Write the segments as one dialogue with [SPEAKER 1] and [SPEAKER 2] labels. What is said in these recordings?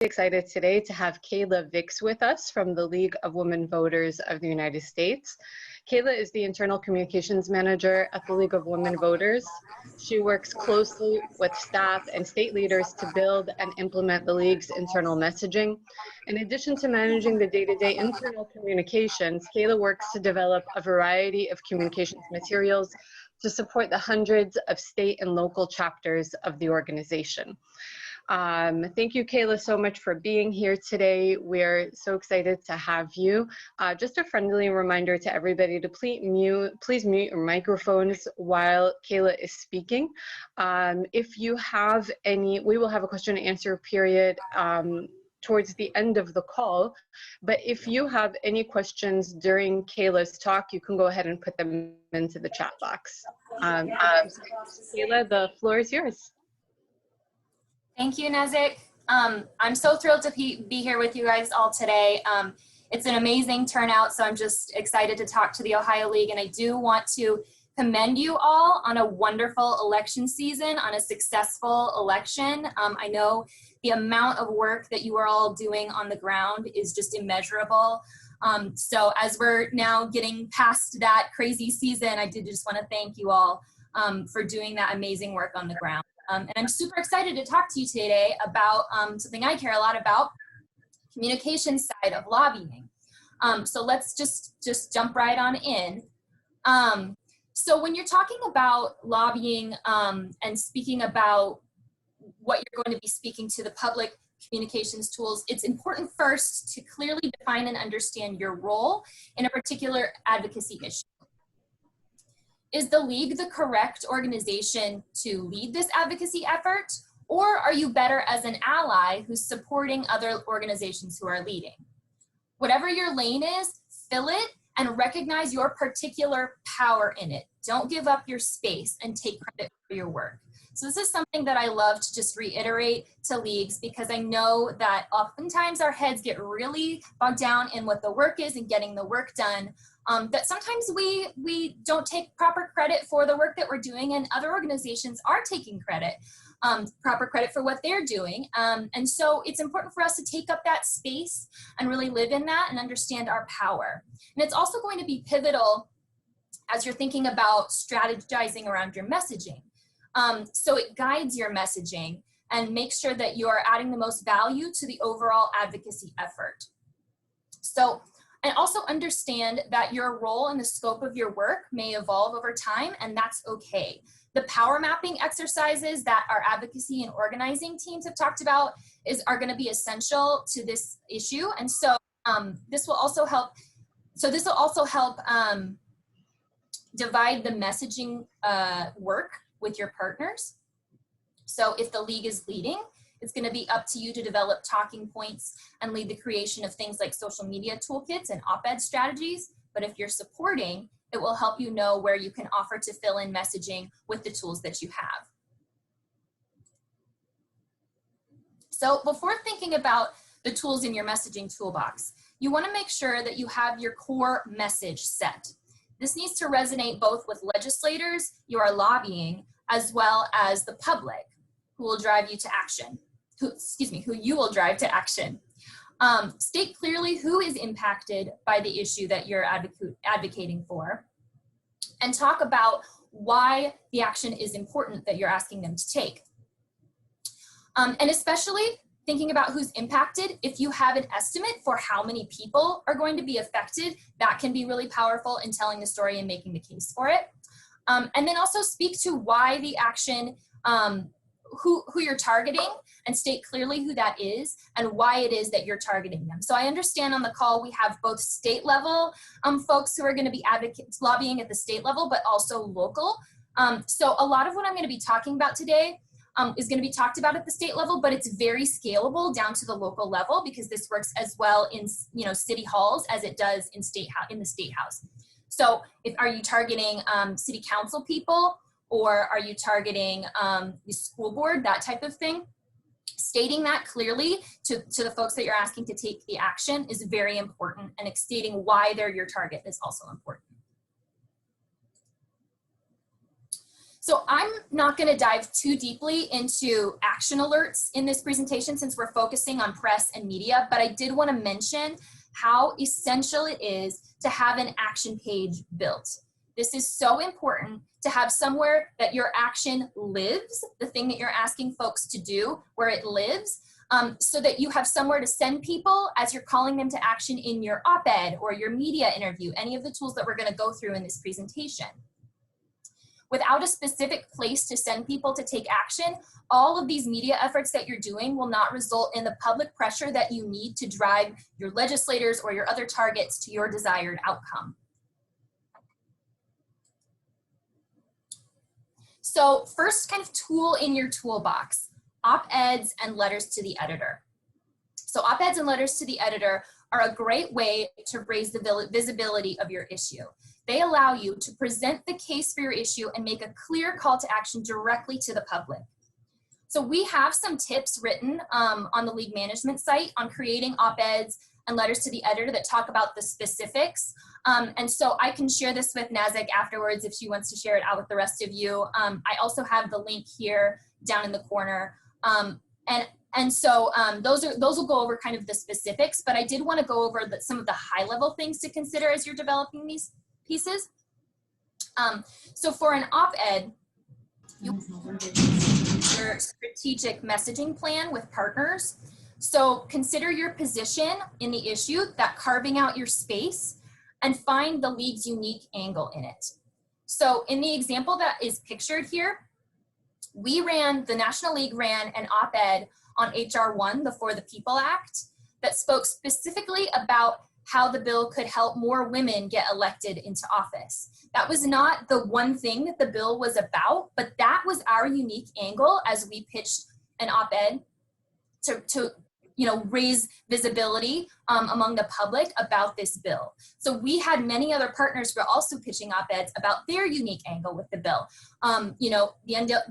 [SPEAKER 1] excited today to have Kayla Vix with us from the League of Women Voters of the United States. Kayla is the Internal Communications Manager at the League of Women Voters. She works closely with staff and state leaders to build and implement the League's internal messaging. In addition to managing the day-to-day internal communications, Kayla works to develop a variety of communications materials to support the hundreds of state and local chapters of the organization. Thank you, Kayla, so much for being here today. We're so excited to have you. Just a friendly reminder to everybody to please mute your microphones while Kayla is speaking. If you have any, we will have a question and answer period towards the end of the call, but if you have any questions during Kayla's talk, you can go ahead and put them into the chat box. Kayla, the floor is yours.
[SPEAKER 2] Thank you, Nezik. I'm so thrilled to be here with you guys all today. It's an amazing turnout, so I'm just excited to talk to the Ohio League, and I do want to commend you all on a wonderful election season, on a successful election. I know the amount of work that you are all doing on the ground is just immeasurable. So as we're now getting past that crazy season, I did just want to thank you all for doing that amazing work on the ground. And I'm super excited to talk to you today about something I care a lot about, communication side of lobbying. So let's just jump right on in. So when you're talking about lobbying and speaking about what you're going to be speaking to the public communications tools, it's important first to clearly define and understand your role in a particular advocacy issue. Is the League the correct organization to lead this advocacy effort, or are you better as an ally who's supporting other organizations who are leading? Whatever your lane is, fill it and recognize your particular power in it. Don't give up your space and take credit for your work. So this is something that I love to just reiterate to leagues, because I know that oftentimes our heads get really bogged down in what the work is and getting the work done. That sometimes we don't take proper credit for the work that we're doing, and other organizations are taking proper credit for what they're doing. And so it's important for us to take up that space and really live in that and understand our power. And it's also going to be pivotal as you're thinking about strategizing around your messaging. So it guides your messaging and makes sure that you're adding the most value to the overall advocacy effort. So, and also understand that your role and the scope of your work may evolve over time, and that's okay. The power mapping exercises that our advocacy and organizing teams have talked about are going to be essential to this issue. And so this will also help. So this will also help divide the messaging work with your partners. So if the league is leading, it's going to be up to you to develop talking points and lead the creation of things like social media toolkits and op-ed strategies. But if you're supporting, it will help you know where you can offer to fill in messaging with the tools that you have. So before thinking about the tools in your messaging toolbox, you want to make sure that you have your core message set. This needs to resonate both with legislators you are lobbying, as well as the public who will drive you to action. Who you will drive to action. State clearly who is impacted by the issue that you're advocating for, and talk about why the action is important that you're asking them to take. And especially thinking about who's impacted, if you have an estimate for how many people are going to be affected, that can be really powerful in telling the story and making the case for it. And then also speak to why the action, who you're targeting, and state clearly who that is and why it is that you're targeting them. So I understand on the call we have both state level folks who are going to be advocates lobbying at the state level, but also local. So a lot of what I'm going to be talking about today is going to be talked about at the state level, but it's very scalable down to the local level, because this works as well in city halls as it does in the state house. So are you targeting city council people, or are you targeting the school board, that type of thing? Stating that clearly to the folks that you're asking to take the action is very important, and stating why they're your target is also important. So I'm not going to dive too deeply into action alerts in this presentation since we're focusing on press and media, but I did want to mention how essential it is to have an action page built. This is so important to have somewhere that your action lives, the thing that you're asking folks to do, where it lives, so that you have somewhere to send people as you're calling them to action in your op-ed or your media interview, any of the tools that we're going to go through in this presentation. Without a specific place to send people to take action, all of these media efforts that you're doing will not result in the public pressure that you need to drive your legislators or your other targets to your desired outcome. So first kind of tool in your toolbox, op-eds and letters to the editor. So op-eds and letters to the editor are a great way to raise the visibility of your issue. They allow you to present the case for your issue and make a clear call to action directly to the public. So we have some tips written on the League management site on creating op-eds and letters to the editor that talk about the specifics. And so I can share this with Nazik afterwards if she wants to share it out with the rest of you. I also have the link here down in the corner. And so those will go over kind of the specifics, but I did want to go over some of the high level things to consider as you're developing these pieces. So for an op-ed, you your strategic messaging plan with partners. So consider your position in the issue, that carving out your space, and find the League's unique angle in it. So in the example that is pictured here, the National League ran an op-ed on HR 1, the For the People Act, that spoke specifically about how the bill could help more women get elected into office. That was not the one thing that the bill was about, but that was our unique angle as we pitched an op-ed to raise visibility among the public about this bill. So we had many other partners who were also pitching op-eds about their unique angle with the bill. The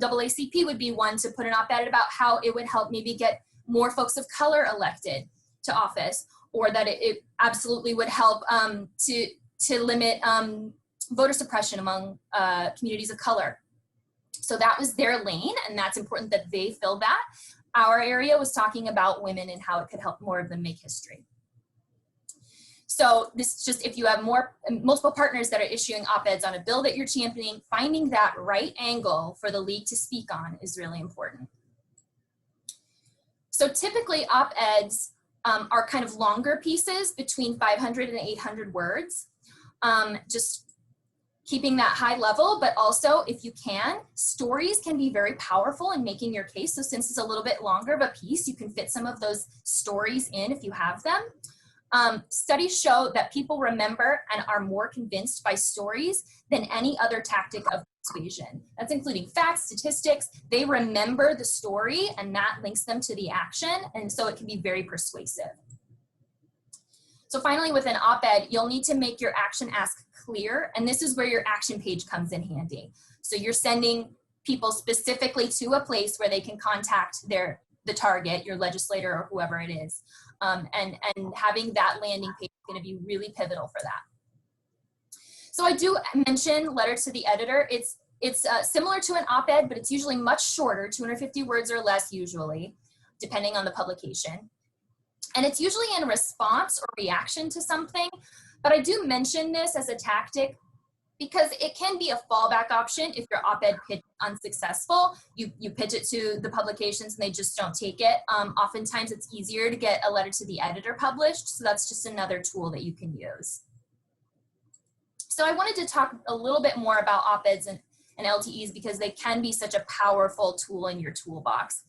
[SPEAKER 2] NAACP would be one to put an op-ed about how it would help maybe get more folks of color elected to office, or that it absolutely would help to limit voter suppression among communities of color. So that was their lane, and that's important that they fill that. Our area was talking about women and how it could help more of them make history. So this is just, if you have multiple partners that are issuing op-eds on a bill that you're championing, finding that right angle for the League to speak on is really important. So typically op-eds are kind of longer pieces between 500 and 800 words. Just keeping that high level, but also if you can, stories can be very powerful in making your case. So since it's a little bit longer of a piece, you can fit some of those stories in if you have them. Studies show that people remember and are more convinced by stories than any other tactic of persuasion. That's including facts, statistics. They remember the story and that links them to the action, and so it can be very persuasive. So finally, with an op-ed, you'll need to make your action ask clear, and this is where your action page comes in handy. So you're sending people specifically to a place where they can contact the target, your legislator or whoever it is, and having that landing page is going to be really pivotal for that. So I do mention letter to the editor. It's similar to an op-ed, but it's usually much shorter, 250 words or less usually, depending on the publication. And it's usually in response or reaction to something, but I do mention this as a tactic because it can be a fallback option if your op-ed pitch is unsuccessful. You pitch it to the publications and they just don't take it. Oftentimes it's easier to get a letter to the editor published, so that's just another tool that you can use. So I wanted to talk a little bit more about op-eds and LTEs because they can be such a powerful tool in your toolbox.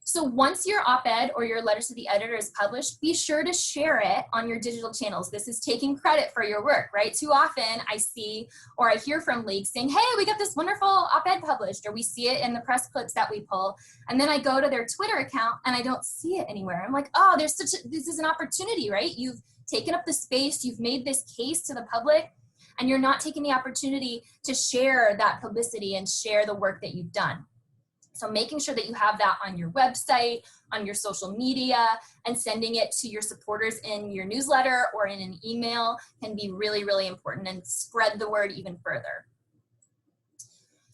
[SPEAKER 2] So once your op-ed or your letters to the editor is published, be sure to share it on your digital channels. This is taking credit for your work, right? Too often I see or I hear from leagues saying, hey, we got this wonderful op-ed published, or we see it in the press clips that we pull. And then I go to their Twitter account and I don't see it anywhere. I'm like, oh, this is an opportunity, right? You've taken up the space, you've made this case to the public, and you're not taking the opportunity to share that publicity and share the work that you've done. So making sure that you have that on your website, on your social media, and sending it to your supporters in your newsletter or in an email can be really, really important and spread the word even further.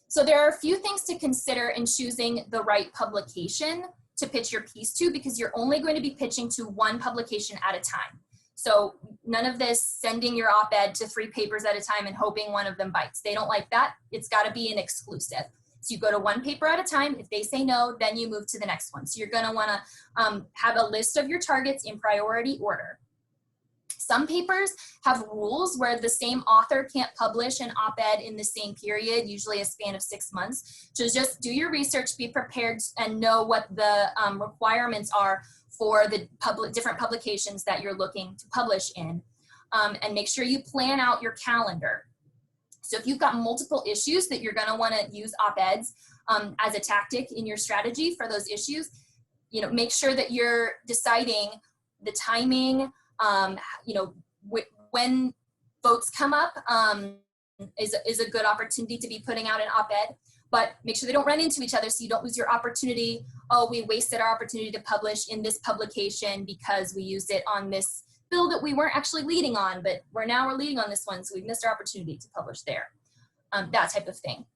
[SPEAKER 2] So there are a few things to consider in choosing the right publication to pitch your piece to, because you're only going to be pitching to one publication at a time. So none of this sending your op-ed to 3 papers at a time and hoping one of them bites. They don't like that. It's got to be an exclusive. So you go to 1 paper at a time. If they say no, then you move to the next one. So you're going to want to have a list of your targets in priority order. Some papers have rules where the same author can't publish an op-ed in the same period, usually a span of 6 months. So just do your research, be prepared, and know what the requirements are for the different publications that you're looking to publish in. And make sure you plan out your calendar. So if you've got multiple issues that you're going to want to use op-eds as a tactic in your strategy for those issues, you know, make sure that you're deciding the timing, you know, when votes come up is a good opportunity to be putting out an op-ed, but make sure they don't run into each other so you don't lose your opportunity. Oh, we wasted our opportunity to publish in this publication because we used it on this bill that we weren't actually leading on, but we're leading on this one, so we missed our opportunity to publish there. That type of thing.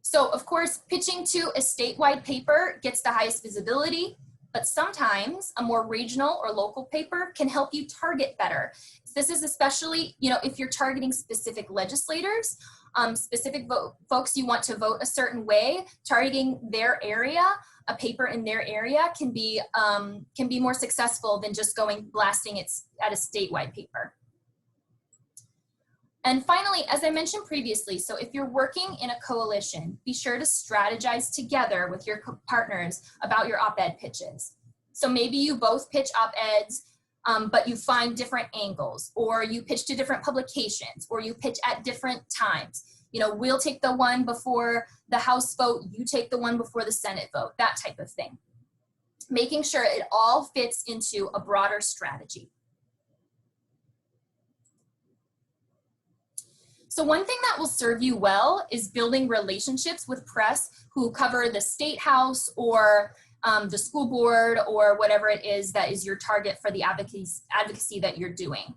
[SPEAKER 2] So of course, pitching to a statewide paper gets the highest visibility, but sometimes a more regional or local paper can help you target better. This is especially, you know, if you're targeting specific legislators, specific folks you want to vote a certain way, targeting their area, a paper in their area can be more successful than just blasting it at a statewide paper. And finally, as I mentioned previously, so if you're working in a coalition, be sure to strategize together with your partners about your op-ed pitches. So maybe you both pitch op-eds, but you find different angles, or you pitch to different publications, or you pitch at different times. You know, we'll take the one before the House vote, you take the one before the Senate vote, that type of thing. Making sure it all fits into a broader strategy. So one thing that will serve you well is building relationships with press who cover the state house or the school board or whatever it is that is your target for the advocacy that you're doing.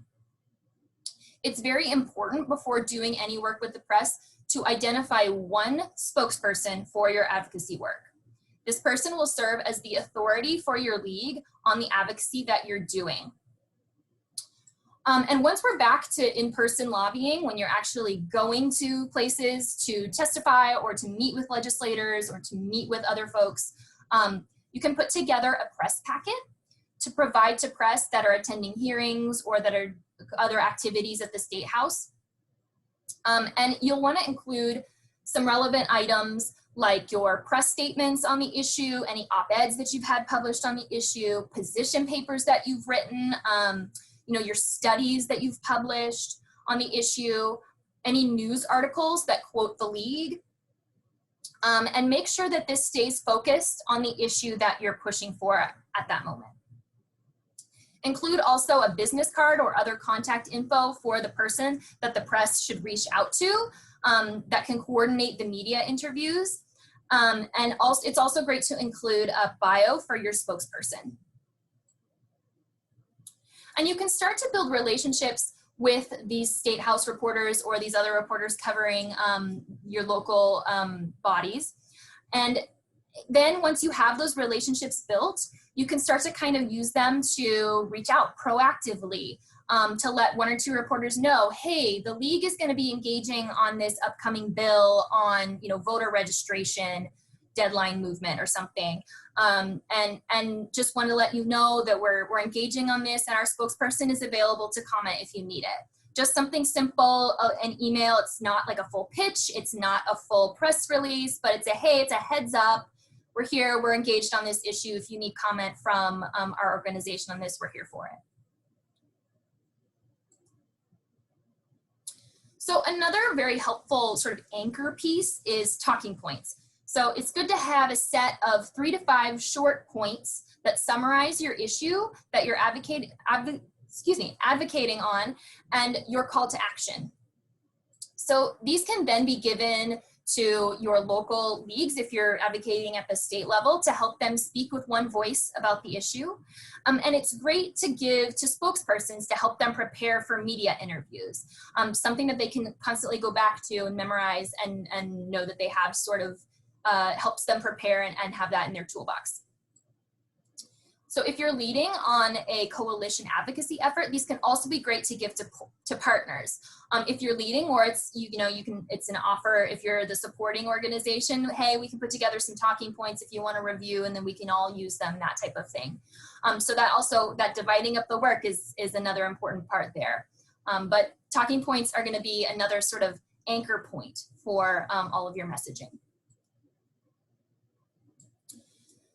[SPEAKER 2] It's very important before doing any work with the press to identify one spokesperson for your advocacy work. This person will serve as the authority for your league on the advocacy that you're doing. And once we're back to in-person lobbying, when you're actually going to places to testify or to meet with legislators or to meet with other folks, you can put together a press packet to provide to press that are attending hearings or that are other activities at the State House. And you'll want to include some relevant items like your press statements on the issue, any op-eds that you've had published on the issue, position papers that you've written, you know, your studies that you've published on the issue, any news articles that quote the league, and make sure that this stays focused on the issue that you're pushing for at that moment. Include also a business card or other contact info for the person that the press should reach out to that can coordinate the media interviews. And also, it's also great to include a bio for your spokesperson. And you can start to build relationships with these State House reporters or these other reporters covering your local bodies. And then once you have those relationships built, you can start to kind of use them to reach out proactively to let 1 or 2 reporters know, hey, the league is going to be engaging on this upcoming bill on, you know, voter registration deadline movement or something. And just want to let you know that we're engaging on this and our spokesperson is available to comment if you need it. Just something simple, an email. It's not like a full pitch. It's not a full press release, but it's a, hey, it's a heads up. We're here, we're engaged on this issue. If you need comment from our organization on this, we're here for it. So another very helpful sort of anchor piece is talking points. So it's good to have a set of 3 to 5 short points that summarize your issue that you're advocating on and your call to action. So these can then be given to your local leagues if you're advocating at the state level to help them speak with one voice about the issue. And it's great to give to spokespersons to help them prepare for media interviews, something that they can constantly go back to and memorize and know that they have sort of helps them prepare and have that in their toolbox. So if you're leading on a coalition advocacy effort, these can also be great to give to partners. If you're leading, or it's it's an offer. If you're the supporting organization, hey, we can put together some talking points if you want to review, and then we can all use them. That type of thing. So that dividing up the work is another important part there. But talking points are going to be another sort of anchor point for all of your messaging.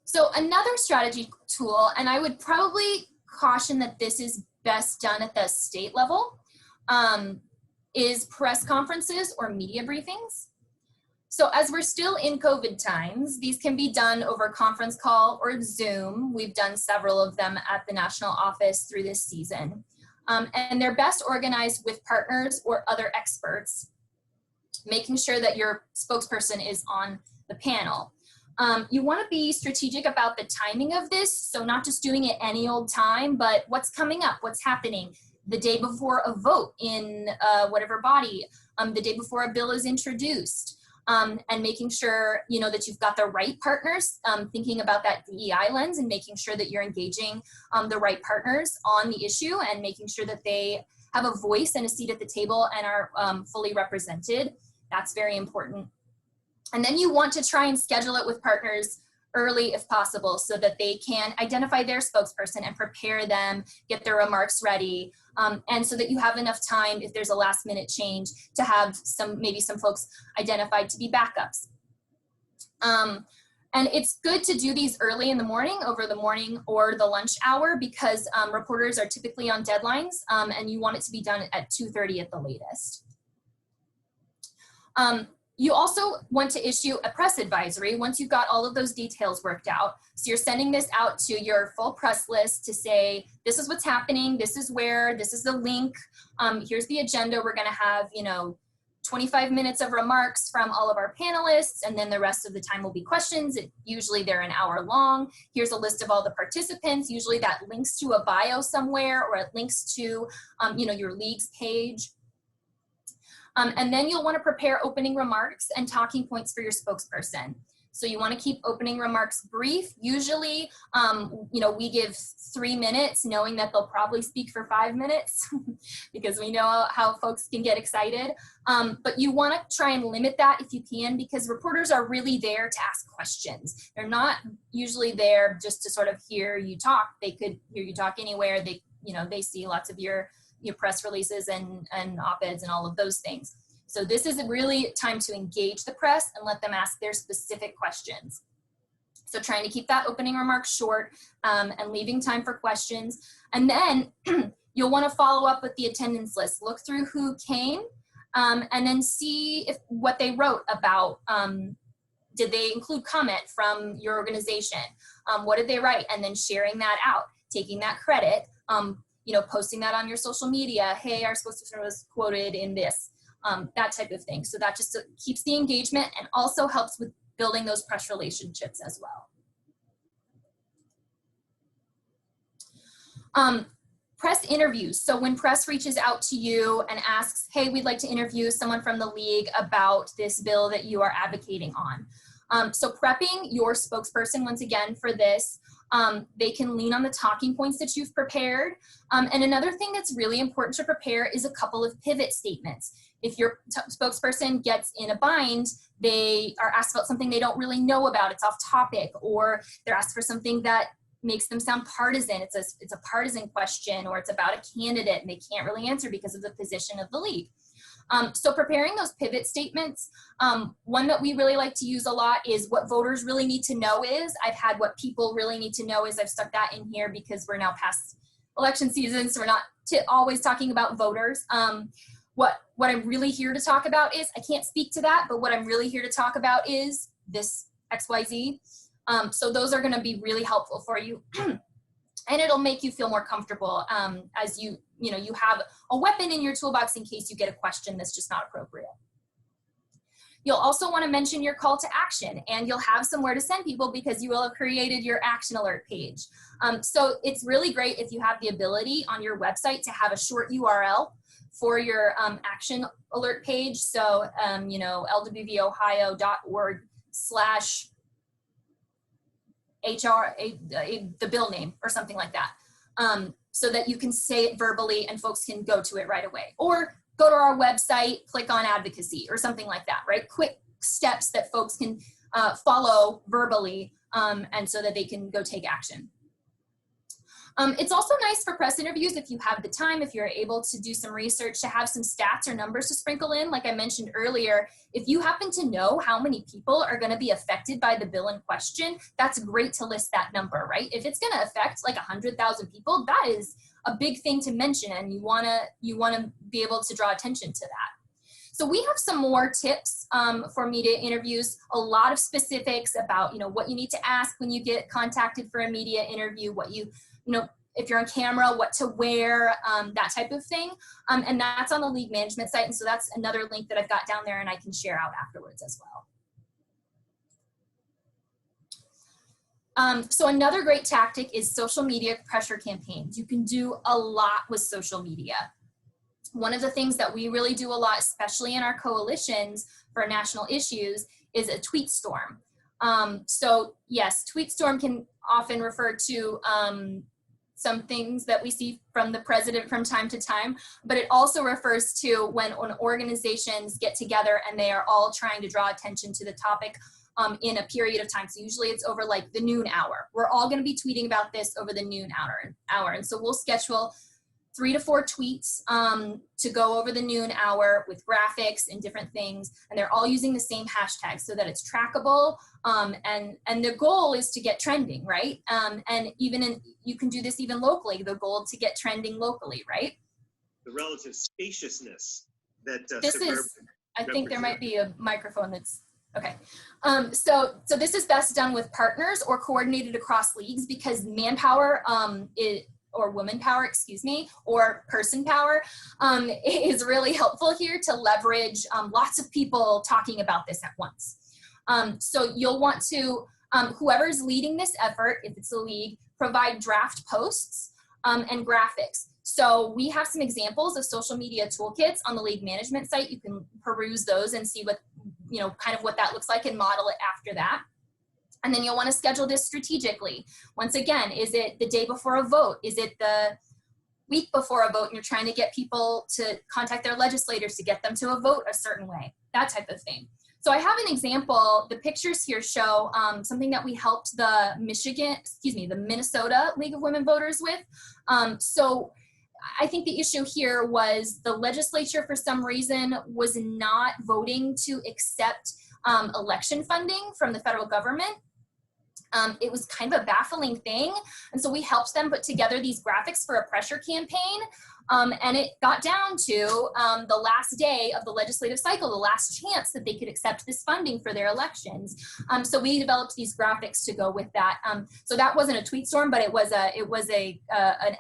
[SPEAKER 2] So another strategy tool, and I would probably caution that this is best done at the state level, is press conferences or media briefings. So as we're still in COVID times, these can be done over conference call or Zoom. We've done several of them at the national office through this season. And they're best organized with partners or other experts, making sure that your spokesperson is on the panel. You want to be strategic about the timing of this, so not just doing it any old time, but what's coming up, what's happening the day before a vote in whatever body, the day before a bill is introduced, and making sure that you've got the right partners, thinking about that DEI lens and making sure that you're engaging the right partners on the issue and making sure that they have a voice and a seat at the table and are fully represented. That's very important. And then you want to try and schedule it with partners early if possible so that they can identify their spokesperson and prepare them, get their remarks ready, and so that you have enough time if there's a last minute change to have maybe some folks identified to be backups. And it's good to do these early in the morning, over the morning or the lunch hour, because reporters are typically on deadlines, and you want it to be done at 2:30 at the latest. You also want to issue a press advisory once you've got all of those details worked out. So you're sending this out to your full press list to say, this is what's happening, this is where, this is the link, here's the agenda. We're going to have, 25 minutes of remarks from all of our panelists, and then the rest of the time will be questions. Usually they're an hour long. Here's a list of all the participants. Usually that links to a bio somewhere, or it links to, your league's page. And then you'll want to prepare opening remarks and talking points for your spokesperson. So you want to keep opening remarks brief. Usually, we give 3 minutes, knowing that they'll probably speak for 5 minutes because we know how folks can get excited. But you want to try and limit that if you can, because reporters are really there to ask questions. They're not usually there just to sort of hear you talk. They could hear you talk anywhere. They see lots of your press releases and op-eds and all of those things. So this is really time to engage the press and let them ask their specific questions. So trying to keep that opening remark short and leaving time for questions. And then you'll want to follow up with the attendance list. Look through who came and then see what they wrote about. Did they include comment from your organization? What did they write? And then sharing that out, taking that credit, posting that on your social media. Hey, our spokesperson was quoted in this, that type of thing. So that just keeps the engagement and also helps with building those press relationships as well. Press interviews. So when press reaches out to you and asks, hey, we'd like to interview someone from the league about this bill that you are advocating on. So prepping your spokesperson, once again, for this, they can lean on the talking points that you've prepared. And another thing that's really important to prepare is a couple of pivot statements. If your spokesperson gets in a bind, they are asked about something they don't really know about, it's off topic, or they're asked for something that makes them sound partisan. It's a partisan question, or it's about a candidate and they can't really answer because of the position of the league. So preparing those pivot statements, one that we really like to use a lot is what voters really need to know is. I've had what people really need to know is. I've stuck that in here because we're now past election season, so we're not always talking about voters. What I'm really here to talk about is, I can't speak to that, but what I'm really here to talk about is this XYZ. So those are going to be really helpful for you. And it'll make you feel more comfortable as you have a weapon in your toolbox in case you get a question that's just not appropriate. You'll also want to mention your call to action, and you'll have somewhere to send people because you will have created your action alert page. So it's really great if you have the ability on your website to have a short URL for your action alert page. So, you know, lwvohio.org/HR, the bill name or something like that. So that you can say it verbally and folks can go to it right away. Or go to our website, click on advocacy or something like that, right? Quick steps that folks can follow verbally and so that they can go take action. It's also nice for press interviews if you have the time, if you're able to do some research, to have some stats or numbers to sprinkle in. Like I mentioned earlier, if you happen to know how many people are going to be affected by the bill in question, that's great to list that number, right? If it's going to affect like 100,000 people, that is a big thing to mention, and you want to be able to draw attention to that. So we have some more tips for media interviews, a lot of specifics about, you know, what you need to ask when you get contacted for a media interview, what you know, if you're on camera, what to wear, that type of thing. And that's on the league management site. And so that's another link that I've got down there and I can share out afterwards as well. So another great tactic is social media pressure campaigns. You can do a lot with social media. One of the things that we really do a lot, especially in our coalitions for national issues, is a tweet storm. So yes, tweet storm can often refer to some things that we see from the president from time to time, but it also refers to when organizations get together and they are all trying to draw attention to the topic in a period of time. So usually it's over like the noon hour. We're all going to be tweeting about this over the noon hour. And so we'll schedule 3 to 4 tweets to go over the noon hour with graphics and different things, and they're all using the same hashtag so that it's trackable, and the goal is to get trending, right? And even you can do this even locally, the goal to get trending locally, right?
[SPEAKER 3] The relative spaciousness that
[SPEAKER 2] I think there might be a microphone that's, okay. So this is best done with partners or coordinated across leagues, because manpower or woman power, excuse me, or person power is really helpful here to leverage lots of people talking about this at once. So you'll want to, whoever's leading this effort, if it's a league, provide draft posts and graphics. So we have some examples of social media toolkits on the league management site. You can peruse those and see what, you know, kind of what that looks like and model it after that. And then you'll want to schedule this strategically. Once again, is it the day before a vote? Is it the week before a vote and you're trying to get people to contact their legislators to get them to a vote a certain way? That type of thing. So I have an example. The pictures here show something that we helped the Minnesota League of Women Voters with. So I think the issue here was the legislature, for some reason, was not voting to accept election funding from the federal government. It was kind of a baffling thing. And so we helped them put together these graphics for a pressure campaign. And it got down to the last day of the legislative cycle, the last chance that they could accept this funding for their elections. So we developed these graphics to go with that. So that wasn't a tweet storm, but it was an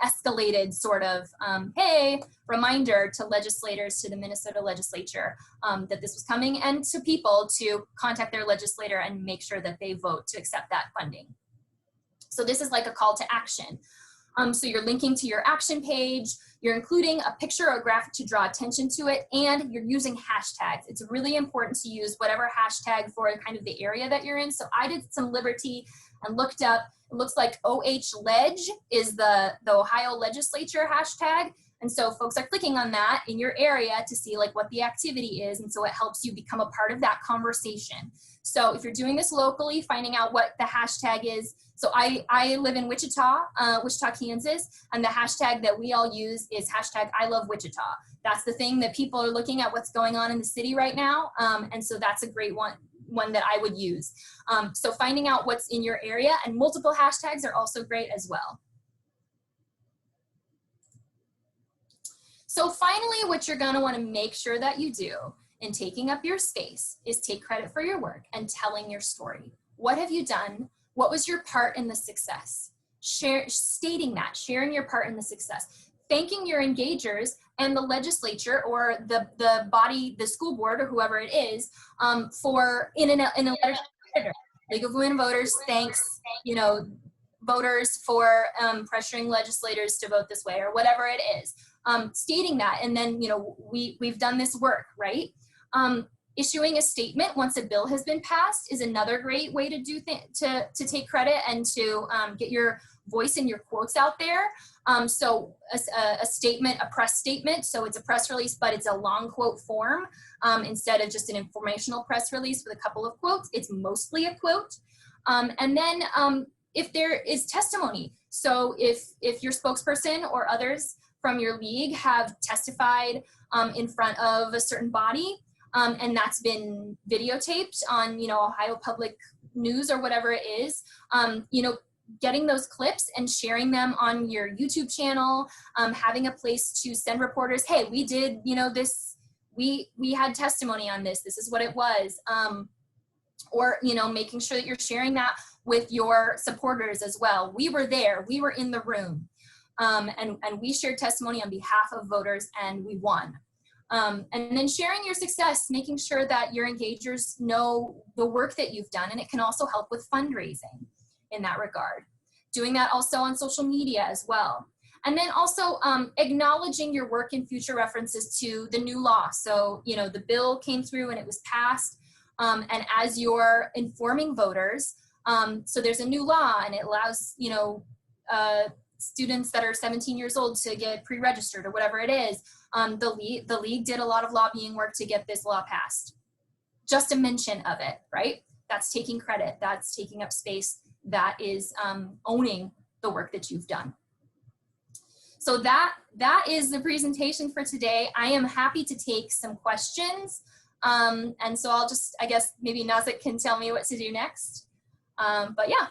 [SPEAKER 2] escalated sort of, hey, reminder to legislators, to the Minnesota legislature, that this was coming, and to people to contact their legislator and make sure that they vote to accept that funding. So this is like a call to action. So you're linking to your action page, you're including a picture or a graphic to draw attention to it, and you're using hashtags. It's really important to use whatever hashtag for kind of the area that you're in. So I did some liberty and looked up, it looks like OHLEG is the Ohio legislature hashtag. And so folks are clicking on that in your area to see like what the activity is. And so it helps you become a part of that conversation. So if you're doing this locally, finding out what the hashtag is. So I live in Wichita, Kansas, and the hashtag that we all use is hashtag I love Wichita. That's the thing that people are looking at what's going on in the city right now. And so that's a great one that I would use. So finding out what's in your area, and multiple hashtags are also great as well. So finally, what you're gonna wanna make sure that you do in taking up your space is take credit for your work and telling your story. What have you done? What was your part in the success? Stating that, sharing your part in the success. thanking your engagers and the legislature or the body, the school board or whoever it is, for in a letter to the editor. League of Women Voters thanks, you know, voters for pressuring legislators to vote this way or whatever it is, stating that, and then, you know, we've done this work, right? Issuing a statement once a bill has been passed is another great way to do to take credit and to get your voice and your quotes out there. So a statement, a press statement, so it's a press release, but it's a long quote form instead of just an informational press release with a couple of quotes. It's mostly a quote. And then if there is testimony, so if your spokesperson or others from your league have testified in front of a certain body, and that's been videotaped on, you know, Ohio Public News or whatever it is, you know, getting those clips and sharing them on your YouTube channel, having a place to send reporters, hey, we did, you know, this, we had testimony on this, this is what it was. Or, you know, making sure that you're sharing that with your supporters as well. We were there, we were in the room, and we shared testimony on behalf of voters and we won. And then sharing your success, making sure that your engagers know the work that you've done, and it can also help with fundraising in that regard. Doing that also on social media as well. And then also acknowledging your work in future references to the new law. So, you know, the bill came through and it was passed, and as you're informing voters, so there's a new law and it allows, you know, students that are 17 years old to get pre-registered or whatever it is. The league did a lot of lobbying work to get this law passed. Just a mention of it, right? That's taking credit, that's taking up space, that is owning the work that you've done. So that is the presentation for today. I am happy to take some questions. And so I'll just, I guess maybe Nazik can tell me what to do next. But yeah.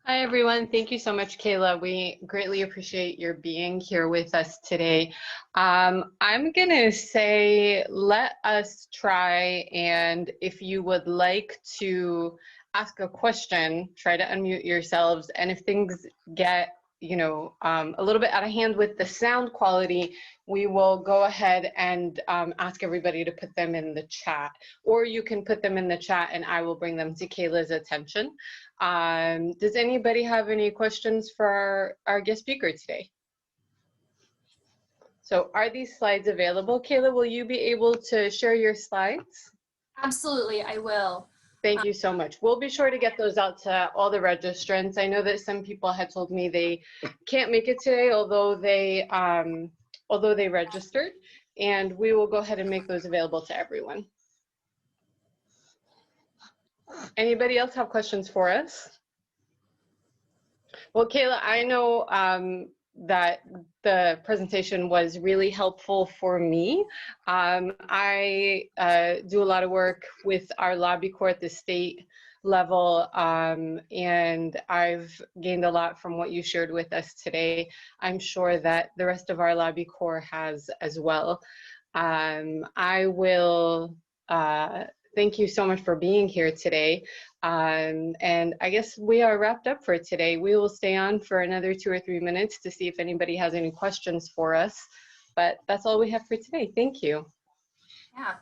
[SPEAKER 1] Hi, everyone. Thank you so much, Kayla. We greatly appreciate your being here with us today. I'm going to say, let us try, and if you would like to ask a question, try to unmute yourselves. And if things get, you know, a little bit out of hand with the sound quality, we will go ahead and ask everybody to put them in the chat, or you can put them in the chat and I will bring them to Kayla's attention. Does anybody have any questions for our guest speaker today? So are these slides available? Kayla, will you be able to share your slides?
[SPEAKER 2] Absolutely, I will.
[SPEAKER 1] Thank you so much. We'll be sure to get those out to all the registrants. I know that some people had told me they can't make it today, although they registered, and we will go ahead and make those available to everyone. Anybody else have questions for us? Well, Kayla, I know that the presentation was really helpful for me. I do a lot of work with our lobby corps at the state level, and I've gained a lot from what you shared with us today. I'm sure that the rest of our lobby corps has as well. I will thank you so much for being here today. And I guess we are wrapped up for today. We will stay on for another 2 or 3 minutes to see if anybody has any questions for us. But that's all we have for today. Thank you.
[SPEAKER 2] Yeah.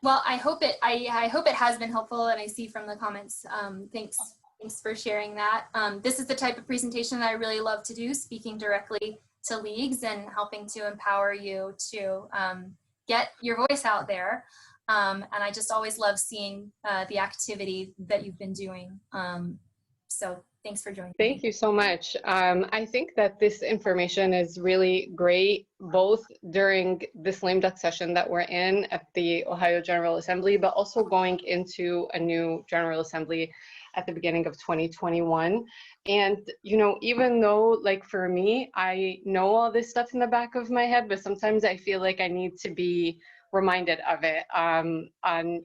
[SPEAKER 2] Well, I hope it has been helpful, and I see from the comments. Thanks for sharing that. This is the type of presentation that I really love to do, speaking directly to leagues and helping to empower you to get your voice out there. And I just always love seeing the activity that you've been doing. So thanks for joining me.
[SPEAKER 1] Thank you so much. I think that this information is really great, both during this lame duck session that we're in at the Ohio General Assembly, but also going into a new General Assembly at the beginning of 2021. And, you know, even though, like, for me, I know all this stuff in the back of my head, but sometimes I feel like I need to be reminded of it.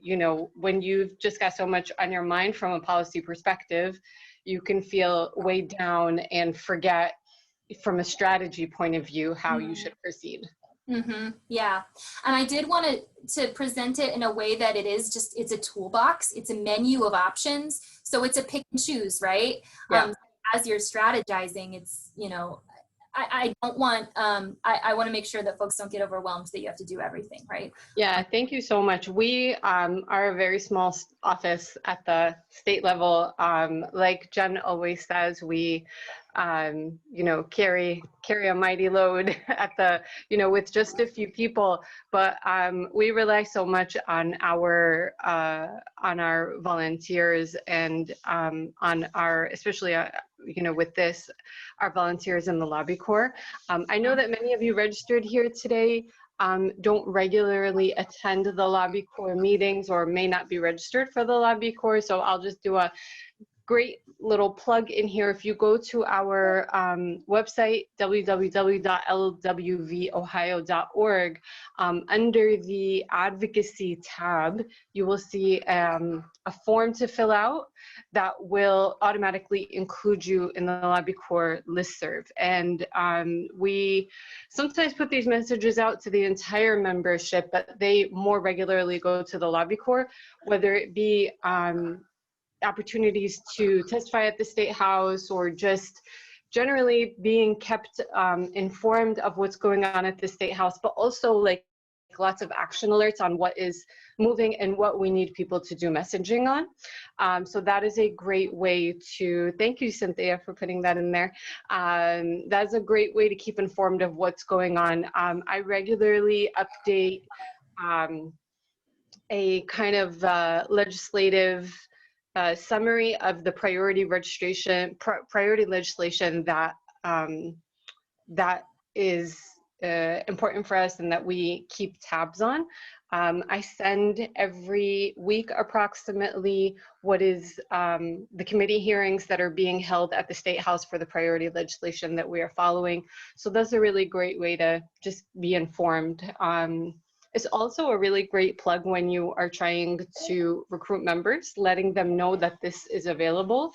[SPEAKER 1] You know, when you've just got so much on your mind from a policy perspective, you can feel weighed down and forget from a strategy point of view how you should proceed.
[SPEAKER 2] Yeah, and I did want to present it in a way that it is just, it's a toolbox, it's a menu of options, so it's a pick and choose, right?
[SPEAKER 1] Yeah.
[SPEAKER 2] as you're strategizing, it's, you know, I don't want, I want to make sure that folks don't get overwhelmed that you have to do everything, right?
[SPEAKER 1] Yeah, thank you so much. We are a very small office at the state level. Like Jen always says, we, you know, carry a mighty load at the, you know, with just a few people. But we rely so much on our volunteers and on our, especially, you know, with this, our volunteers in the Lobby Corps. I know that many of you registered here today don't regularly attend the Lobby Corps meetings or may not be registered for the Lobby Corps. So I'll just do a great little plug in here. If you go to our website, www.lwvohio.org, under the Advocacy tab, you will see a form to fill out that will automatically include you in the Lobby Corps listserv. And we sometimes put these messages out to the entire membership, but they more regularly go to the Lobby Corps, whether it be opportunities to testify at the State House or just generally being kept informed of what's going on at the State House, but also like lots of action alerts on what is moving and what we need people to do messaging on. So that is a great way to, thank you, Cynthia, for putting that in there. That's a great way to keep informed of what's going on. I regularly update a kind of legislative summary of the priority legislation that that is important for us and that we keep tabs on. I send every week approximately what is the committee hearings that are being held at the State House for the priority legislation that we are following. So that's a really great way to just be informed. It's also a really great plug when you are trying to recruit members, letting them know that this is available,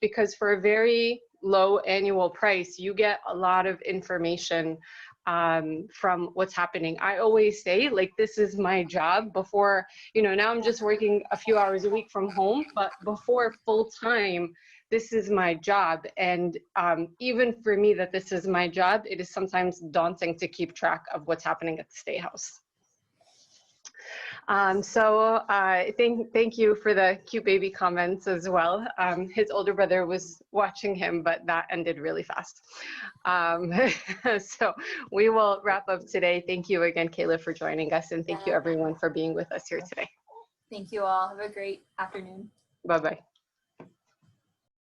[SPEAKER 1] because for a very low annual price, you get a lot of information from what's happening. I always say, like, this is my job before, you know, now I'm just working a few hours a week from home, but before full time, this is my job. And even for me that this is my job, it is sometimes daunting to keep track of what's happening at the State House. Thank you for the cute baby comments as well. His older brother was watching him, but that ended really fast. So we will wrap up today. Thank you again, Kayla, for joining us, and thank you everyone for being with us here today.
[SPEAKER 2] Thank you all. Have a great afternoon.
[SPEAKER 1] Bye-bye.